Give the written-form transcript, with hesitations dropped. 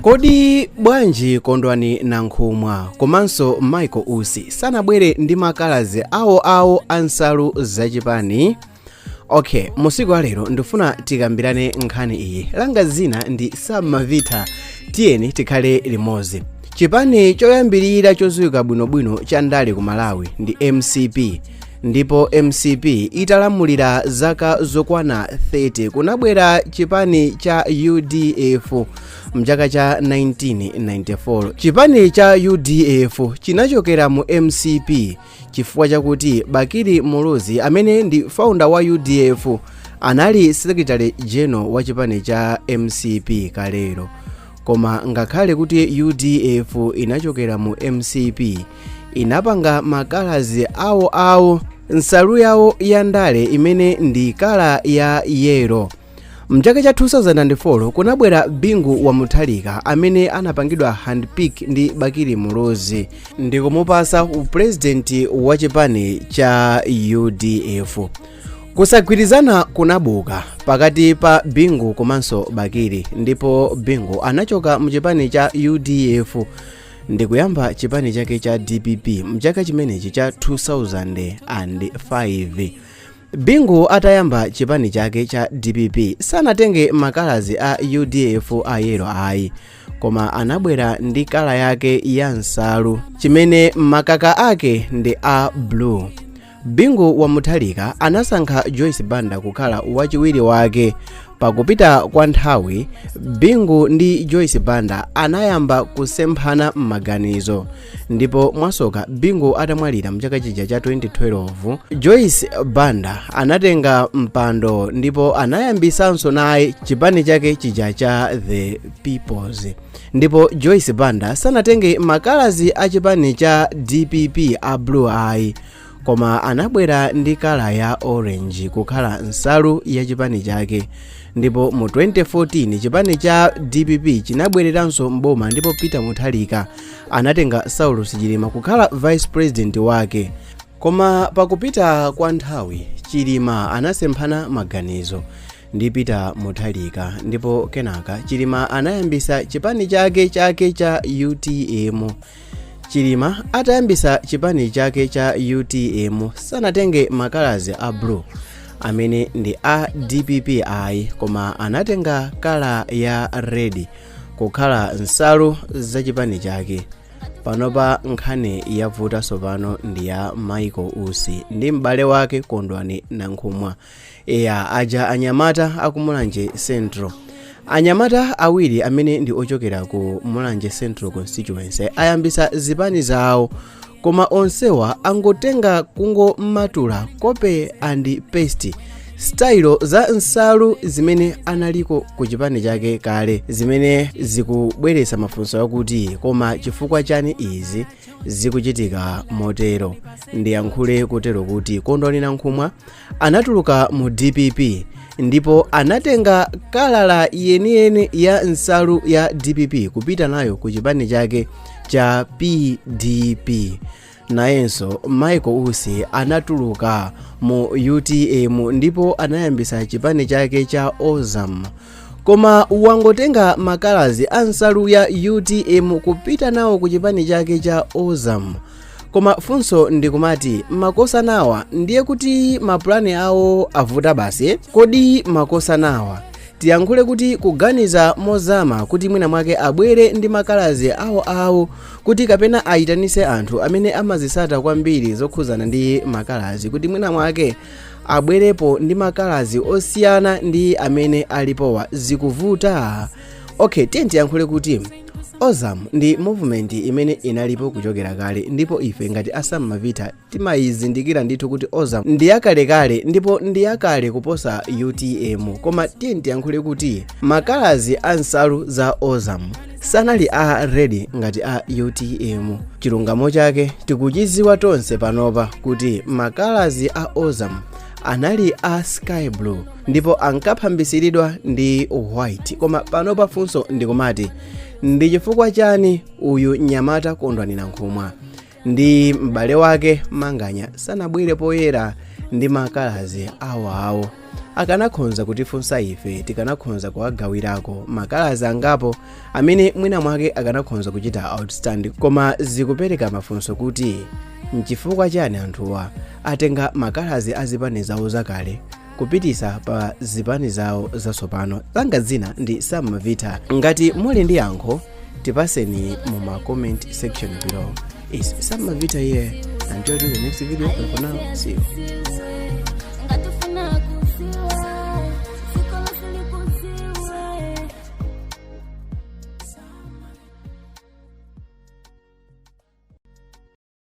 Kodi bwanji Kondwani Nankhumwa komanso Michael Usi sanabwere ndi makalazi awo ansalu zachipani? Okay, musiku wa lero ndifuna tikambirane nkhani iyi. Langa zina ndi Samavita, tiyeni tikhale limodzi. Chipani choyambirira chodziwika bwinobwino cha ndale ku Malawi ndi MCP, ndipo MCP italamulira zaka zokwana 30 kunabwera chipani cha UDF mchaka cha 1994. Chipani cha UDF chinachokera mu MCP chifukwa chakuti Bakiri Muluzi amene ndi founder wa UDF anali secretary general wa chipani cha MCP kalero. Koma ngakhale kuti UDF inachokera mu MCP, inapanga makalazi awo nsalu yawo ya ndale imene ndi kala ya yero. Mchaka cha 2004 kunabwera Bingu wa Mutharika amene anapangidwa handpick ndi Bakiri Muluzi ndi kumupasa upresident wa chipani cha UDF. Kusagwirizana kunabuka pakati pa Bingu komanso Bakiri, ndipo Bingu anachoka mu chipani cha UDF ndi kuyamba chipani chake cha DPP mchaka chimenechi cha 2005. Bingu atayamba chipani chake cha DPP sanatenge makalazi a UDF ayero ayi, koma anabwera ndi kala yake ya nsalu chimene makaka ake ndi a blue. Bingu wa Mutharika anasankha Joyce Banda kukhala wachiwiri wake. Pakupita kwa nthawi, Bingu ndi Joyce Banda anayamba kusemphana m'maganizo, ndipo mwasoka Bingu atamwalira mchaka chija cha 2012, Joyce Banda anatenga mpando ndipo anayambisanso naye chipani chake chija cha The Peoples. Ndipo Joyce Banda sanatenge makalazi a chipani cha DPP a blue ayi, koma anabwera ndi kala ya orange kukhala nsalu ya chipani chake. Ndipo mu 2014 chipani cha DPP chinabwereranso mboma, ndipo Peter Mutharika anatenga Saulus Chilima kukhala vice president wake. Koma pakupita kwa nthawi, Chilima anasemphana maganizo ndi Peter Mutharika, ndipo kenaka Chilima anayambisa chipani chake cha UTM. Chilima atayambisa chipani chake cha UTM sanatenge makalazi a blue amene ndi a DPP ayi, koma anatenga kala ya red kukhala nsalu za chipani chake. Panopa nkhani yavuta sopano ndi ya Michael Usi ndi m'bale wake Kondwani Nankhumwa. Aja anyamata akumulanje Central. Anyamata awiri amene ndi ochokera ku Mulanje Central Constituency ayambisa zipani zawo, koma onsewa angotenga kungomatula copy and paste style za nsalu zimene analiko ku chipani chake kale, zimene zikubweretsa mafunso akuti koma chifukwa chani izi zikuchitika motero. Ndiyankhule kutero kuti Kondwani Nankhumwa anatuluka mu DPP ndipo anatenga kalala yeniyeni ya nsalu ya DPP kupita nayo ku chipani chake cha PDP. Nayenso Michael Usi anatuluka mu UTM ndipo anayambisa chipani chake cha Ozam, koma wangotenga makalazi a nsalu ya UTM kupita nawo ku chipani chake cha Ozam. Koma funso ndikumati makosa nawa ndiye kuti mapulani awo avuta basi? Kodi makosa nawa tiyankhule kuti kuganiza mozama kuti mwina mwake abwere ndi makalazi awo kuti kapena ayitanise anthu amene amazisata kwambiri zokhuzana ndi makalazi kuti mwina mwake abwerepo ndi makalazi osiyana ndi amene alipowa zikuvuta? Okay, tiyankhule kuti Ozam ndi movement imene inalipo kuchokera kale, ndipo ife ngati Asamavita timayizindikira ndithu kuti Ozam ndi yakalekale ndipo ndi yakale kuposa UTM. Koma tiyankhule kuti makalazi a nsalu za Ozam sanali a red ngati a UTM. Chilungamo chake tikuchiziwa tonse panopa kuti makalazi a Ozam anali a sky blue ndipo ankaphambisiridwa ndi white. Koma panopa funso ndikumati ndi chifukwa chani uyu nyamata Kondwani Nankhumwa ndi m'bale wake Manganya sanabwere poyera ndi makalazi awo akanakhonza kutifunsa ife tikanakhonza kuwagawirako makalazi angapo amene mwina mwake akanakhonza kuchita outstanding, koma zikupereka mafunso kuti nchifukwa chani anthuwa atenga makalazi a zipani zawo zakale kupitisa pa zipani zawo zatsopano. Langa dzina ndi Sam Mavita. Ngati muli ndi yankho tipaseni mu ma comment section below. It's Sam Mavita here. Until the next video, for now, see you.